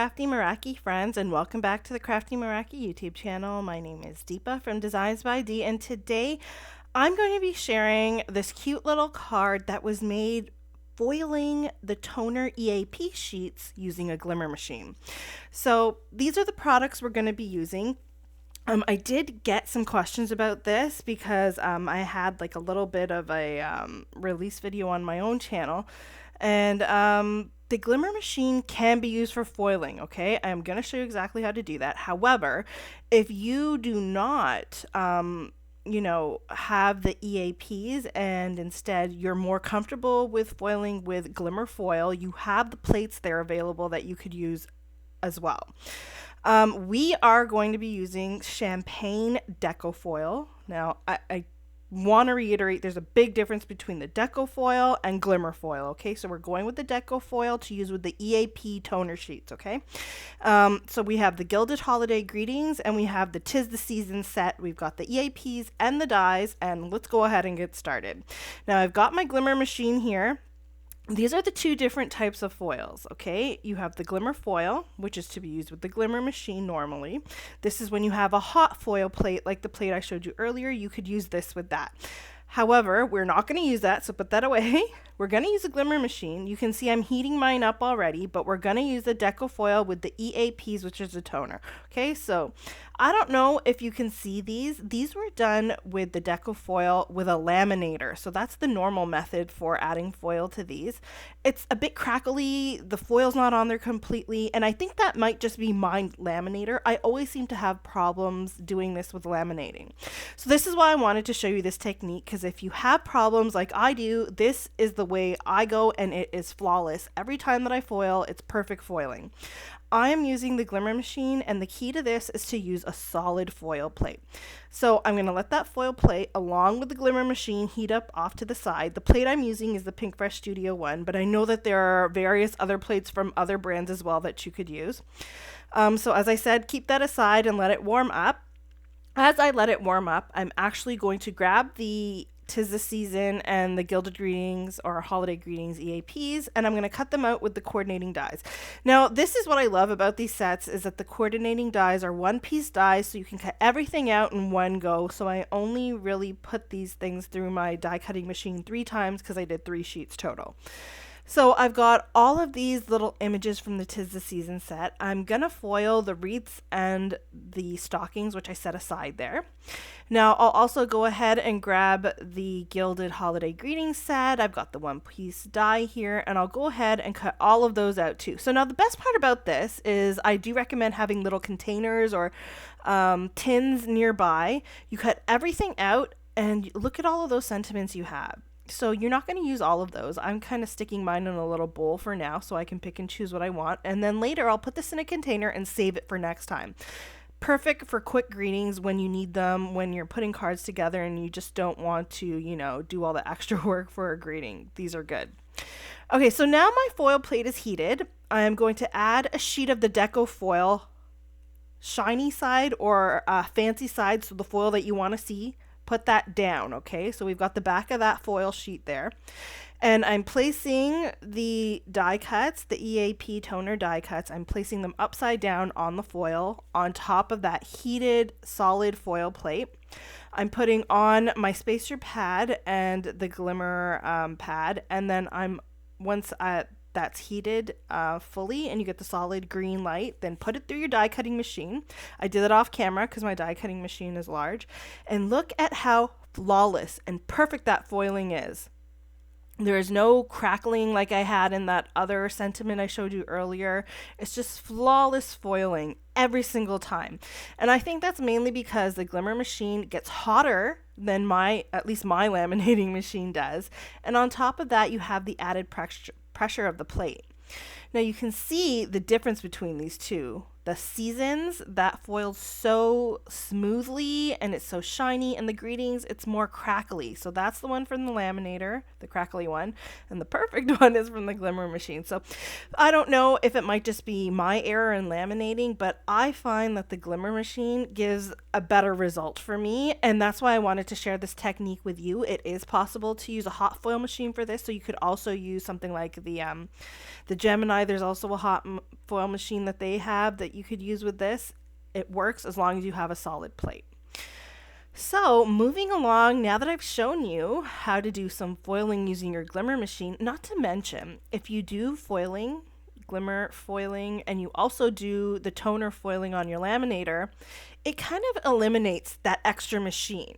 Crafty Meraki friends, and welcome back to the Crafty Meraki YouTube channel. My name is Deepa from Designs by Dee, and today I'm going to be sharing this cute little card that was made foiling the toner EAP sheets using a glimmer machine. So these are the products we're going to be using. I did get some questions about this because I had like a little bit of a release video on my own channel, and the glimmer machine can be used for foiling, okay? I'm going to show you exactly how to do that. However, if you do not, have the EAPs and instead you're more comfortable with foiling with glimmer foil, you have the plates there available that you could use as well. We are going to be using champagne Deco Foil. Now, I want to reiterate, there's a big difference between the Deco Foil and glimmer foil, okay? So we're going with the Deco Foil to use with the EAP toner sheets, okay? So we have the Gilded Holiday Greetings and we have the 'Tis the Season set. We've got the EAPs and the dies, and let's go ahead and get started. Now, I've got my glimmer machine here. These are the two different types of foils, okay? You have the glimmer foil, which is to be used with the glimmer machine normally. This is when you have a hot foil plate, like the plate I showed you earlier. You could use this with that. However, we're not going to use that, so put that away. We're going to use a glimmer machine. You can see I'm heating mine up already, but we're going to use the Deco Foil with the EAPs, which is a toner. Okay, so I don't know if you can see these. These were done with the Deco Foil with a laminator. So that's the normal method for adding foil to these. It's a bit crackly. The foil's not on there completely, and I think that might just be my laminator. I always seem to have problems doing this with laminating. So this is why I wanted to show you this technique, because if you have problems like I do, this is the way I go, and it is flawless. Every time that I foil, it's perfect foiling. I am using the glimmer machine, and the key to this is to use a solid foil plate. So I'm going to let that foil plate along with the glimmer machine heat up off to the side. The plate I'm using is the Pink Fresh Studio one, but I know that there are various other plates from other brands as well that you could use. So as I said, keep that aside and let it warm up. As I let it warm up, I'm actually going to grab the 'Tis the Season and the Gilded Greetings or Holiday Greetings EAPs, and I'm going to cut them out with the coordinating dies. Now, this is what I love about these sets, is that the coordinating dies are one-piece dies, so you can cut everything out in one go. So I only really put these things through my die cutting machine 3 times because I did 3 sheets total. So I've got all of these little images from the 'Tis the Season set. I'm going to foil the wreaths and the stockings, which I set aside there. Now I'll also go ahead and grab the Gilded Holiday Greetings set. I've got the one-piece die here, and I'll go ahead and cut all of those out too. So now the best part about this is I do recommend having little containers or tins nearby. You cut everything out and look at all of those sentiments you have. So you're not going to use all of those. I'm kind of sticking mine in a little bowl for now so I can pick and choose what I want. And then later I'll put this in a container and save it for next time. Perfect for quick greetings when you need them, when you're putting cards together and you just don't want to, do all the extra work for a greeting. These are good. Okay, so now my foil plate is heated. I'm going to add a sheet of the Deco Foil, shiny side or fancy side, so the foil that you want to see. Put that down, okay? So we've got the back of that foil sheet there. And I'm placing the die cuts, the EAP toner die cuts, I'm placing them upside down on the foil on top of that heated solid foil plate. I'm putting on my spacer pad and the glimmer pad, and then once that's heated fully and you get the solid green light, then put it through your die cutting machine. I did it off camera because my die cutting machine is large. And look at how flawless and perfect that foiling is. There is no crackling like I had in that other sentiment I showed you earlier. It's just flawless foiling every single time. And I think that's mainly because the glimmer machine gets hotter than at least my laminating machine does. And on top of that, you have the added pressure of the plate. Now you can see the difference between these two. The Seasons, that foils so smoothly and it's so shiny, and the Greetings, it's more crackly. So that's the one from the laminator, the crackly one, and the perfect one is from the glimmer machine. So I don't know if it might just be my error in laminating, but I find that the glimmer machine gives a better result for me, and that's why I wanted to share this technique with you. It is possible to use a hot foil machine for this, so you could also use something like the Gemini. There's also a hot foil machine that they have that you could use with this, it works as long as you have a solid plate. So moving along, now that I've shown you how to do some foiling using your glimmer machine, not to mention, if you do foiling, glimmer foiling, and you also do the toner foiling on your laminator, it kind of eliminates that extra machine,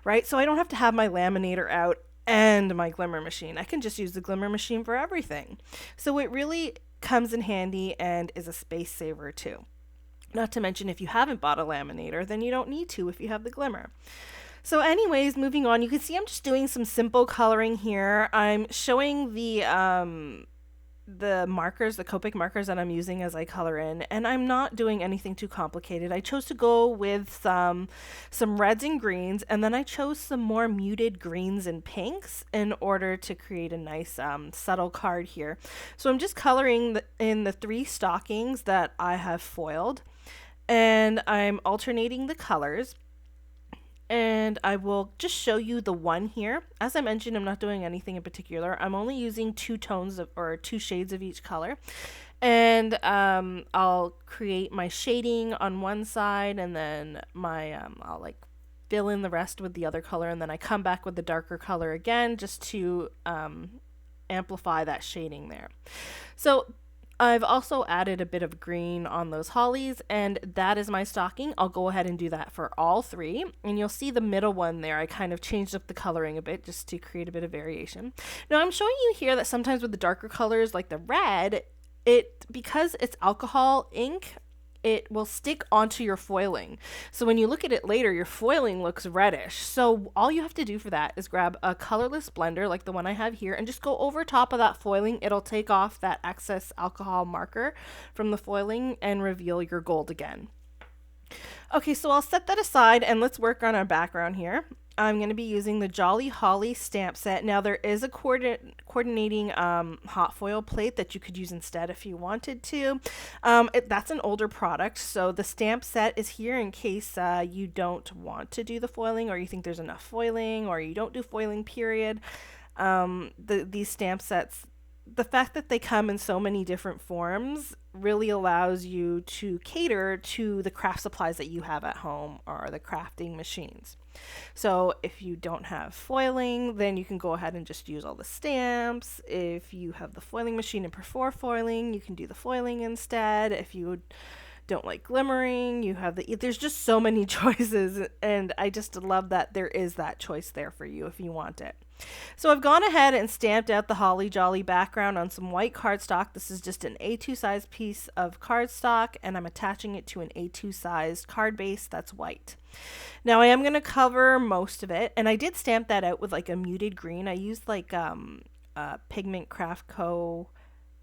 right? So I don't have to have my laminator out and my glimmer machine. I can just use the glimmer machine for everything. So it really comes in handy and is a space saver too. Not to mention, if you haven't bought a laminator, then you don't need to if you have the glimmer. So anyways, moving on, you can see I'm just doing some simple coloring here. I'm showing the markers, the Copic markers that I'm using as I color in, and I'm not doing anything too complicated. I chose to go with some reds and greens, and then I chose some more muted greens and pinks in order to create a nice subtle card here. So I'm just coloring in the 3 stockings that I have foiled, and I'm alternating the colors. And I will just show you the one here. As I mentioned, I'm not doing anything in particular. I'm only using 2 tones or 2 shades of each color. And I'll create my shading on one side, and then I'll like fill in the rest with the other color, and then I come back with the darker color again just to amplify that shading there. So I've also added a bit of green on those hollies, and that is my stocking. I'll go ahead and do that for all 3, and you'll see the middle one there. I kind of changed up the coloring a bit just to create a bit of variation. Now I'm showing you here that sometimes with the darker colors like the red, because it's alcohol ink, it will stick onto your foiling. So when you look at it later, your foiling looks reddish. So all you have to do for that is grab a colorless blender like the one I have here and just go over top of that foiling. It'll take off that excess alcohol marker from the foiling and reveal your gold again. Okay, so I'll set that aside and let's work on our background here. I'm going to be using the Jolly Holly stamp set. Now there is a coordinating hot foil plate that you could use instead if you wanted to. That's an older product, so the stamp set is here in case you don't want to do the foiling, or you think there's enough foiling, or you don't do foiling period. These stamp sets, the fact that they come in so many different forms really allows you to cater to the craft supplies that you have at home or the crafting machines. So if you don't have foiling, then you can go ahead and just use all the stamps. If you have the foiling machine and prefer foiling, you can do the foiling instead. If you don't like glimmering, you have there's just so many choices, and I just love that there is that choice there for you if you want it. So I've gone ahead and stamped out the Holly Jolly background on some white cardstock. This is just an A2 size piece of cardstock, and I'm attaching it to an A2 sized card base that's white. Now I am going to cover most of it, and I did stamp that out with like a muted green. I used like Pigment Craft Co.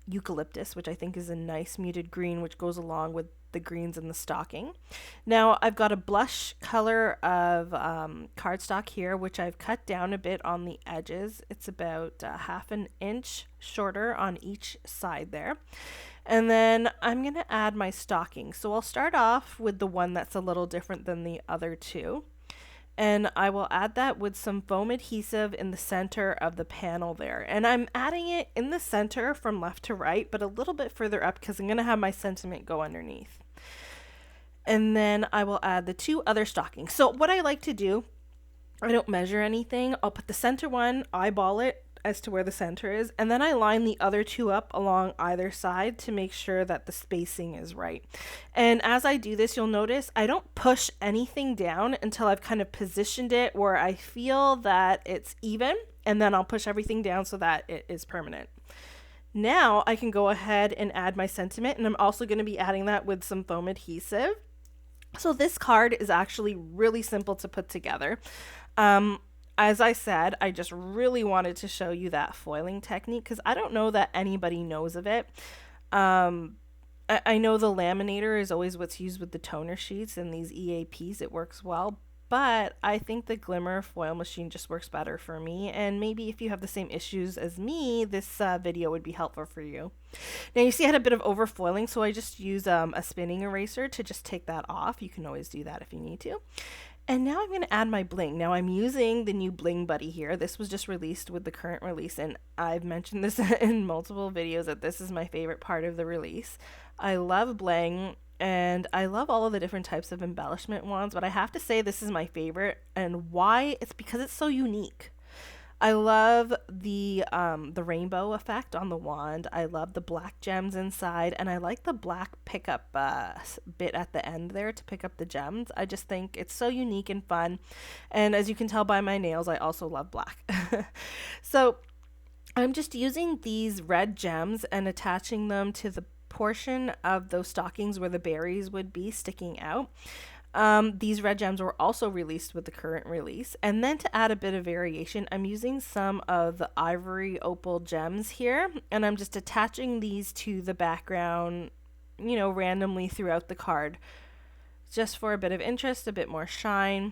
Eucalyptus, which I think is a nice muted green, which goes along with the greens in the stocking. Now I've got a blush color of cardstock here, which I've cut down a bit on the edges. It's about half an inch shorter on each side there. And then I'm going to add my stocking. So I'll start off with the one that's a little different than the other 2. And I will add that with some foam adhesive in the center of the panel there. And I'm adding it in the center from left to right, but a little bit further up because I'm going to have my sentiment go underneath. And then I will add the 2 other stockings. So what I like to do, I don't measure anything. I'll put the center one, eyeball it as to where the center is, and then I line the other 2 up along either side to make sure that the spacing is right. And as I do this, you'll notice I don't push anything down until I've kind of positioned it where I feel that it's even, and then I'll push everything down so that it is permanent. Now I can go ahead and add my sentiment, and I'm also going to be adding that with some foam adhesive. So this card is actually really simple to put together. As I said, I just really wanted to show you that foiling technique because I don't know that anybody knows of it. I know the laminator is always what's used with the toner sheets and these EAPs. It works well, but I think the glimmer foil machine just works better for me. And maybe if you have the same issues as me, this video would be helpful for you. Now you see I had a bit of over foiling, so I just use a spinning eraser to just take that off. You can always do that if you need to. And now I'm going to add my bling. Now I'm using the new Bling Buddy here. This was just released with the current release, and I've mentioned this in multiple videos that this is my favorite part of the release. I love bling, and I love all of the different types of embellishment wands, but I have to say this is my favorite, and why? It's because it's so unique. I love the rainbow effect on the wand. I love the black gems inside, and I like the black pickup bit at the end there to pick up the gems. I just think it's so unique and fun. And as you can tell by my nails, I also love black. So I'm just using these red gems and attaching them to the portion of those stockings where the berries would be sticking out. These red gems were also released with the current release. And then to add a bit of variation, I'm using some of the ivory opal gems here, and I'm just attaching these to the background, randomly throughout the card, just for a bit of interest, a bit more shine.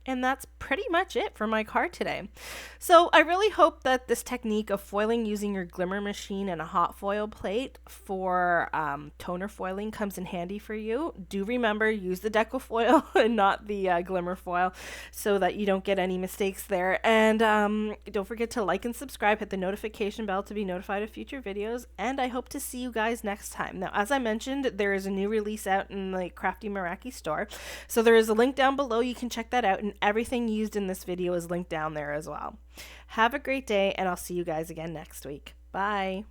And that's pretty much it for my card today. So I really hope that this technique of foiling using your glimmer machine and a hot foil plate for toner foiling comes in handy for you. Do remember, use the Deco Foil and not the glimmer foil so that you don't get any mistakes there. And don't forget to like and subscribe, hit the notification bell to be notified of future videos. And I hope to see you guys next time. Now, as I mentioned, there is a new release out in the Crafty Meraki store. So there is a link down below. You can check that out. And everything used in this video is linked down there as well. Have a great day, and I'll see you guys again next week. Bye.